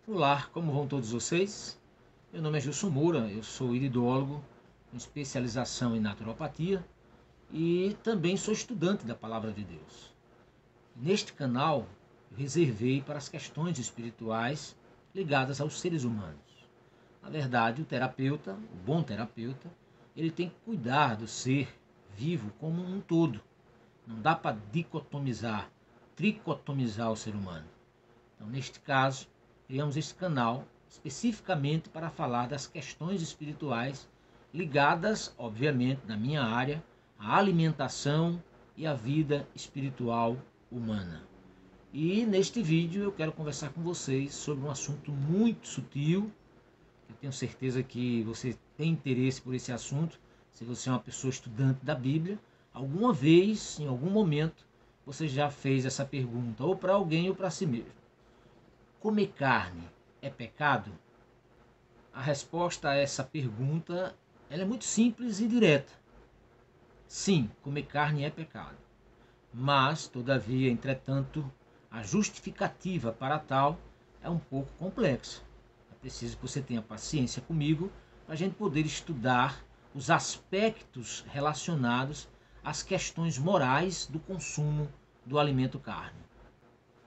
Olá, como vão todos vocês? Meu nome é Gilson Moura, eu sou iridólogo com especialização em naturopatia e também sou estudante da Palavra de Deus. Neste canal, eu reservei para as questões espirituais ligadas aos seres humanos. Na verdade, o terapeuta, o bom terapeuta, ele tem que cuidar do ser vivo como um todo. Não dá para dicotomizar, tricotomizar o ser humano. Então, neste caso, criamos este canal especificamente para falar das questões espirituais ligadas, obviamente, na minha área, à alimentação e à vida espiritual humana. E neste vídeo eu quero conversar com vocês sobre um assunto muito sutil. Eu tenho certeza que você tem interesse por esse assunto. Se você é uma pessoa estudante da Bíblia, alguma vez, em algum momento, você já fez essa pergunta, ou para alguém ou para si mesmo. Comer carne é pecado? A resposta a essa pergunta ela é muito simples e direta. Sim, comer carne é pecado. Mas, todavia, entretanto, a justificativa para tal é um pouco complexa. É preciso que você tenha paciência comigo para a gente poder estudar os aspectos relacionados às questões morais do consumo do alimento carne.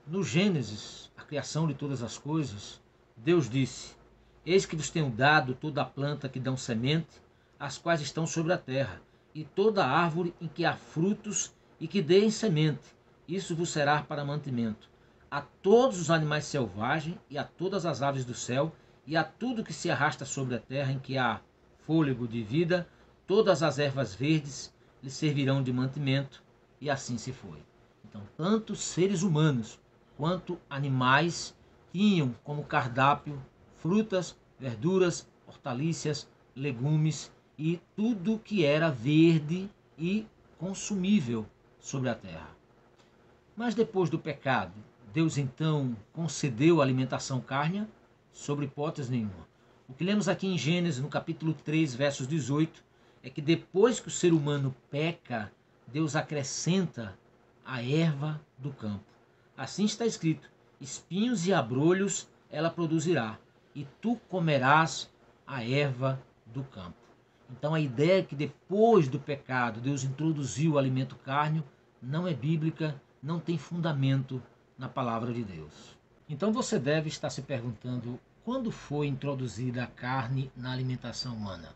No Gênesis, a criação de todas as coisas, Deus disse: Eis que vos tenho dado toda a planta que dão semente, as quais estão sobre a terra, e toda árvore em que há frutos e que deem semente, isso vos será para mantimento. A todos os animais selvagens, e a todas as aves do céu, e a tudo que se arrasta sobre a terra em que há fôlego de vida, todas as ervas verdes lhe servirão de mantimento, e assim se foi. Então, tanto seres humanos quanto animais tinham como cardápio frutas, verduras, hortaliças, legumes e tudo que era verde e consumível sobre a terra. Mas depois do pecado, Deus então concedeu a alimentação carne? Sobre hipótese nenhuma. O que lemos aqui em Gênesis, no capítulo 3, versos 18, é que depois que o ser humano peca, Deus acrescenta a erva do campo. Assim está escrito: espinhos e abrolhos ela produzirá, e tu comerás a erva do campo. Então a ideia que depois do pecado Deus introduziu o alimento carne não é bíblica, não tem fundamento na palavra de Deus. Então você deve estar se perguntando quando foi introduzida a carne na alimentação humana.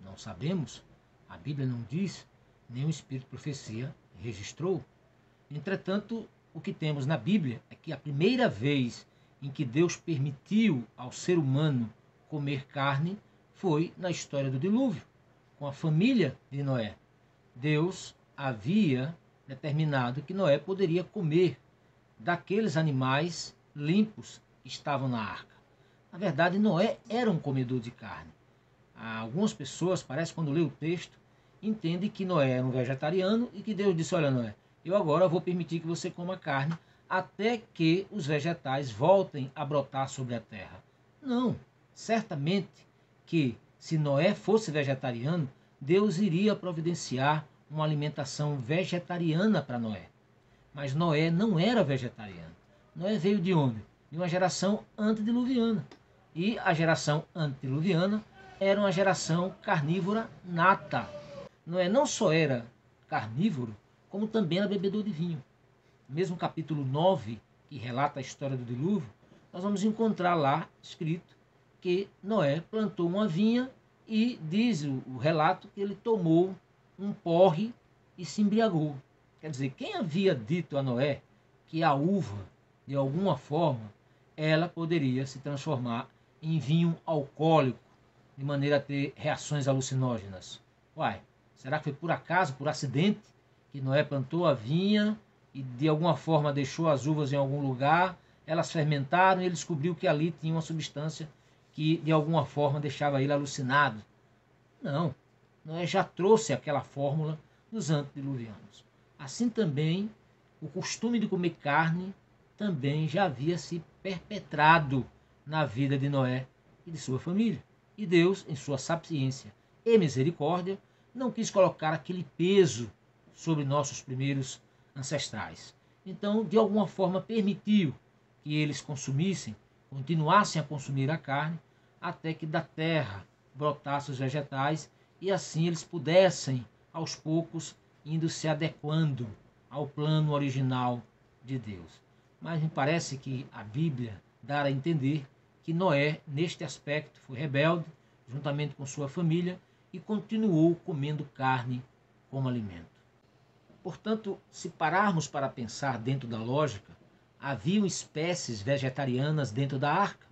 Não sabemos, a Bíblia não diz, nem o Espírito de Profecia registrou. Entretanto, o que temos na Bíblia é que a primeira vez em que Deus permitiu ao ser humano comer carne foi na história do dilúvio, com a família de Noé. Deus havia determinado que Noé poderia comer daqueles animais limpos que estavam na arca. Na verdade, Noé era um comedor de carne. Algumas pessoas, parece quando lê o texto, entendem que Noé era um vegetariano e que Deus disse: olha, Noé, eu agora vou permitir que você coma carne até que os vegetais voltem a brotar sobre a terra. Não, certamente que se Noé fosse vegetariano, Deus iria providenciar uma alimentação vegetariana para Noé. Mas Noé não era vegetariano. Noé veio de onde? De uma geração antediluviana. E a geração antediluviana era uma geração carnívora nata. Noé não só era carnívoro, como também era bebedor de vinho. Mesmo capítulo 9, que relata a história do dilúvio, nós vamos encontrar lá escrito que Noé plantou uma vinha e diz o relato que ele tomou um porre e se embriagou. Quer dizer, quem havia dito a Noé que a uva, de alguma forma, ela poderia se transformar em vinho alcoólico, de maneira a ter reações alucinógenas? Uai, será que foi por acaso, por acidente, que Noé plantou a vinha e de alguma forma deixou as uvas em algum lugar, elas fermentaram e ele descobriu que ali tinha uma substância que de alguma forma deixava ele alucinado? Não, Noé já trouxe aquela fórmula dos antediluvianos. Assim também, o costume de comer carne também já havia se perpetrado na vida de Noé e de sua família. E Deus, em sua sapiência e misericórdia, não quis colocar aquele peso sobre nossos primeiros ancestrais. Então, de alguma forma, permitiu que eles consumissem continuassem a consumir a carne, até que da terra brotassem os vegetais, e assim eles pudessem, aos poucos, indo se adequando ao plano original de Deus. Mas me parece que a Bíblia dá a entender que Noé, neste aspecto, foi rebelde, juntamente com sua família, e continuou comendo carne como alimento. Portanto, se pararmos para pensar dentro da lógica, haviam espécies vegetarianas dentro da arca.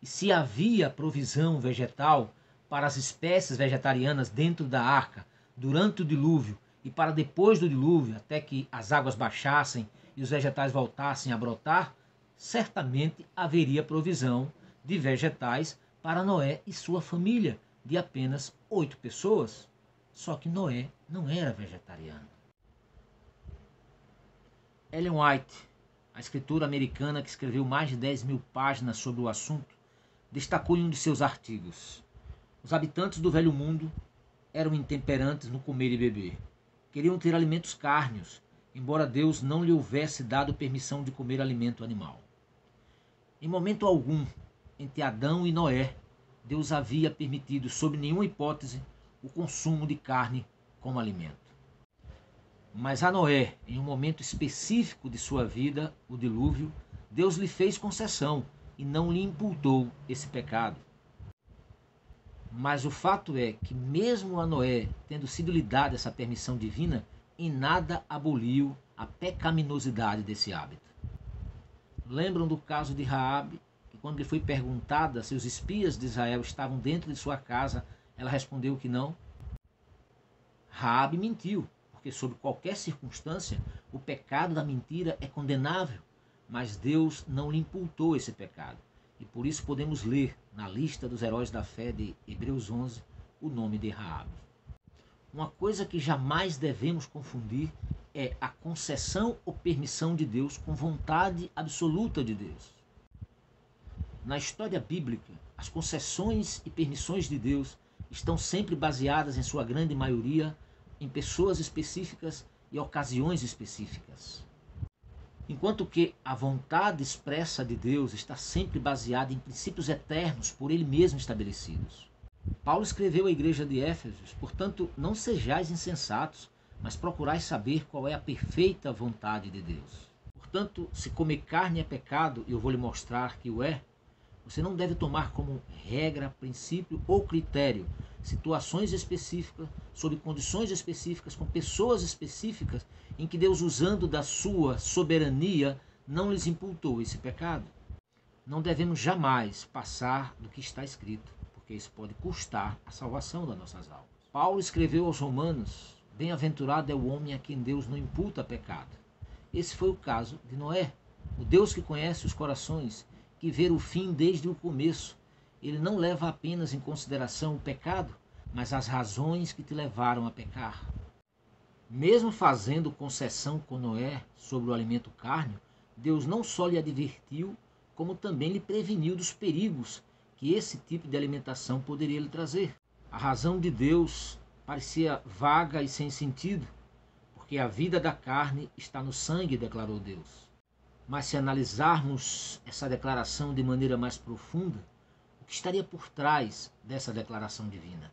E se havia provisão vegetal para as espécies vegetarianas dentro da arca durante o dilúvio e para depois do dilúvio, até que as águas baixassem e os vegetais voltassem a brotar, certamente haveria provisão de vegetais para Noé e sua família, de apenas 8 pessoas. Só que Noé não era vegetariano. Ellen White, a escritora americana que escreveu mais de 10.000 páginas sobre o assunto, destacou em um de seus artigos: os habitantes do Velho Mundo eram intemperantes no comer e beber. Queriam ter alimentos cárneos, embora Deus não lhe houvesse dado permissão de comer alimento animal. Em momento algum, entre Adão e Noé, Deus havia permitido, sob nenhuma hipótese, o consumo de carne como alimento. Mas a Noé, em um momento específico de sua vida, o dilúvio, Deus lhe fez concessão e não lhe imputou esse pecado. Mas o fato é que mesmo a Noé, tendo sido lhe dada essa permissão divina, em nada aboliu a pecaminosidade desse hábito. Lembram do caso de Raabe, que quando lhe foi perguntada se os espias de Israel estavam dentro de sua casa, ela respondeu que não? Raabe mentiu, porque sob qualquer circunstância o pecado da mentira é condenável, mas Deus não lhe imputou esse pecado. E por isso podemos ler na lista dos heróis da fé de Hebreus 11 o nome de Raabe. Uma coisa que jamais devemos confundir é a concessão ou permissão de Deus com vontade absoluta de Deus. Na história bíblica, as concessões e permissões de Deus estão sempre baseadas, em sua grande maioria, em pessoas específicas e ocasiões específicas. Enquanto que a vontade expressa de Deus está sempre baseada em princípios eternos por Ele mesmo estabelecidos. Paulo escreveu à igreja de Éfeso: portanto, não sejais insensatos, mas procurais saber qual é a perfeita vontade de Deus. Portanto, se comer carne é pecado, e eu vou lhe mostrar que o é, você não deve tomar como regra, princípio ou critério situações específicas, sob condições específicas, com pessoas específicas, em que Deus, usando da sua soberania, não lhes imputou esse pecado. Não devemos jamais passar do que está escrito, porque isso pode custar a salvação das nossas almas. Paulo escreveu aos Romanos: bem-aventurado é o homem a quem Deus não imputa pecado. Esse foi o caso de Noé. O Deus que conhece os corações, que vê o fim desde o começo, ele não leva apenas em consideração o pecado, mas as razões que te levaram a pecar. Mesmo fazendo concessão com Noé sobre o alimento cárneo, Deus não só lhe advertiu, como também lhe preveniu dos perigos que esse tipo de alimentação poderia lhe trazer. A razão de Deus parecia vaga e sem sentido, porque a vida da carne está no sangue, declarou Deus. Mas se analisarmos essa declaração de maneira mais profunda, o que estaria por trás dessa declaração divina?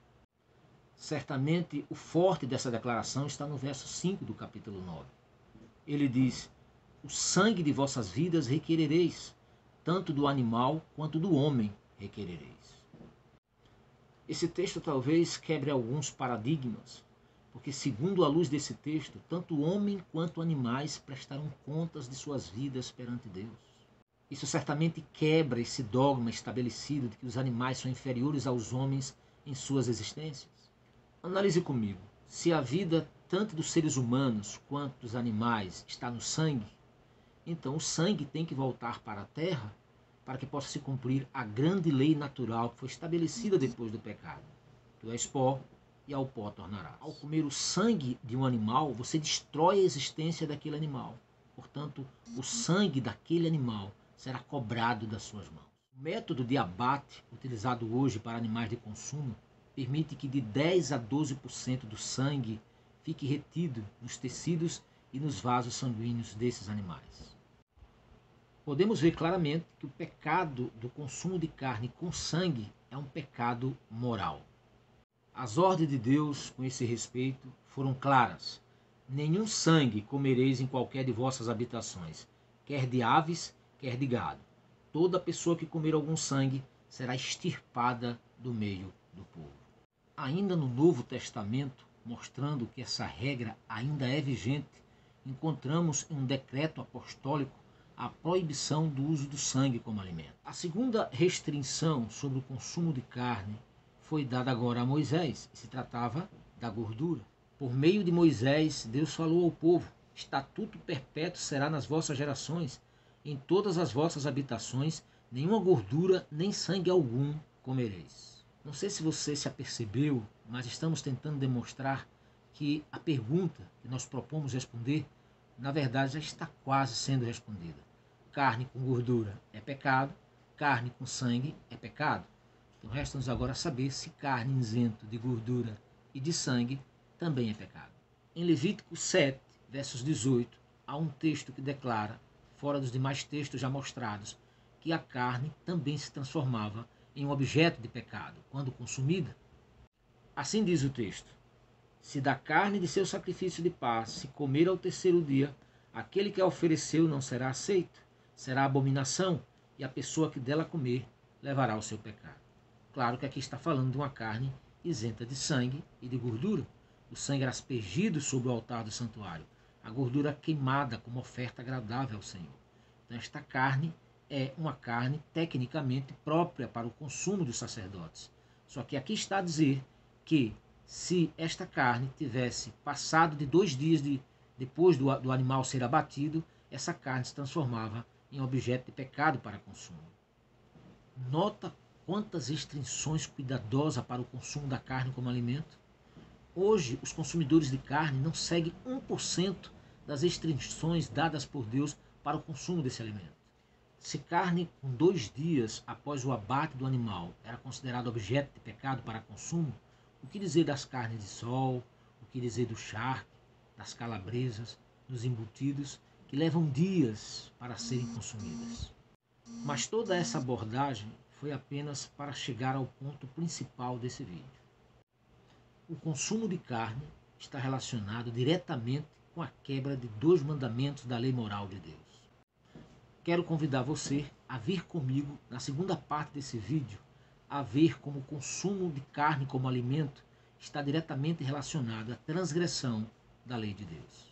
Certamente o forte dessa declaração está no verso 5 do capítulo 9. Ele diz: o sangue de vossas vidas requerereis, tanto do animal quanto do homem requerereis. Esse texto talvez quebre alguns paradigmas, porque segundo a luz desse texto, tanto o homem quanto animais prestarão contas de suas vidas perante Deus. Isso certamente quebra esse dogma estabelecido de que os animais são inferiores aos homens em suas existências. Analise comigo: se a vida tanto dos seres humanos quanto dos animais está no sangue, então o sangue tem que voltar para a terra para que possa se cumprir a grande lei natural que foi estabelecida depois do pecado. Tu és pó e ao pó tornarás. Ao comer o sangue de um animal, você destrói a existência daquele animal. Portanto, o sangue daquele animal será cobrado das suas mãos. O método de abate utilizado hoje para animais de consumo permite que de 10 a 12% do sangue fique retido nos tecidos e nos vasos sanguíneos desses animais. podemos ver claramente que o pecado do consumo de carne com sangue é um pecado moral. As ordens de Deus com esse respeito foram claras. Nenhum sangue comereis em qualquer de vossas habitações, quer de aves, quer de gado. Toda pessoa que comer algum sangue será extirpada do meio do povo. Ainda no Novo Testamento, mostrando que essa regra ainda é vigente, encontramos em um decreto apostólico a proibição do uso do sangue como alimento. A segunda restrição sobre o consumo de carne foi dada agora a Moisés, e se tratava da gordura. Por meio de Moisés, Deus falou ao povo: estatuto perpétuo será nas vossas gerações, em todas as vossas habitações, nenhuma gordura nem sangue algum comereis. Não sei se você se apercebeu, mas estamos tentando demonstrar que a pergunta que nós propomos responder, na verdade, já está quase sendo respondida. Carne com gordura é pecado, carne com sangue é pecado. Então resta-nos agora saber se carne isento de gordura e de sangue também é pecado. Em Levítico 7, versos 18, há um texto que declara, fora dos demais textos já mostrados, que a carne também se transformava em um objeto de pecado, quando consumida. Assim diz o texto: se da carne de seu sacrifício de paz se comer ao terceiro dia, aquele que a ofereceu não será aceito, será abominação, e a pessoa que dela comer levará o seu pecado. Claro que aqui está falando de uma carne isenta de sangue e de gordura. O sangue era aspergido sobre o altar do santuário, a gordura queimada como oferta agradável ao Senhor. Então esta carne é uma carne tecnicamente própria para o consumo dos sacerdotes. Só que aqui está a dizer que se esta carne tivesse passado de 2 dias depois do animal ser abatido, essa carne se transformava em objeto de pecado para consumo. Nota quantas restrições cuidadosas para o consumo da carne como alimento. Hoje, os consumidores de carne não seguem 1% das restrições dadas por Deus para o consumo desse alimento. Se carne com 2 dias após o abate do animal era considerada objeto de pecado para consumo, o que dizer das carnes de sol, o que dizer do charque, das calabresas, dos embutidos, que levam dias para serem consumidas. Mas toda essa abordagem foi apenas para chegar ao ponto principal desse vídeo. O consumo de carne está relacionado diretamente com a quebra de 2 mandamentos da lei moral de Deus. Quero convidar você a vir comigo na segunda parte desse vídeo, a ver como o consumo de carne como alimento está diretamente relacionado à transgressão da lei de Deus.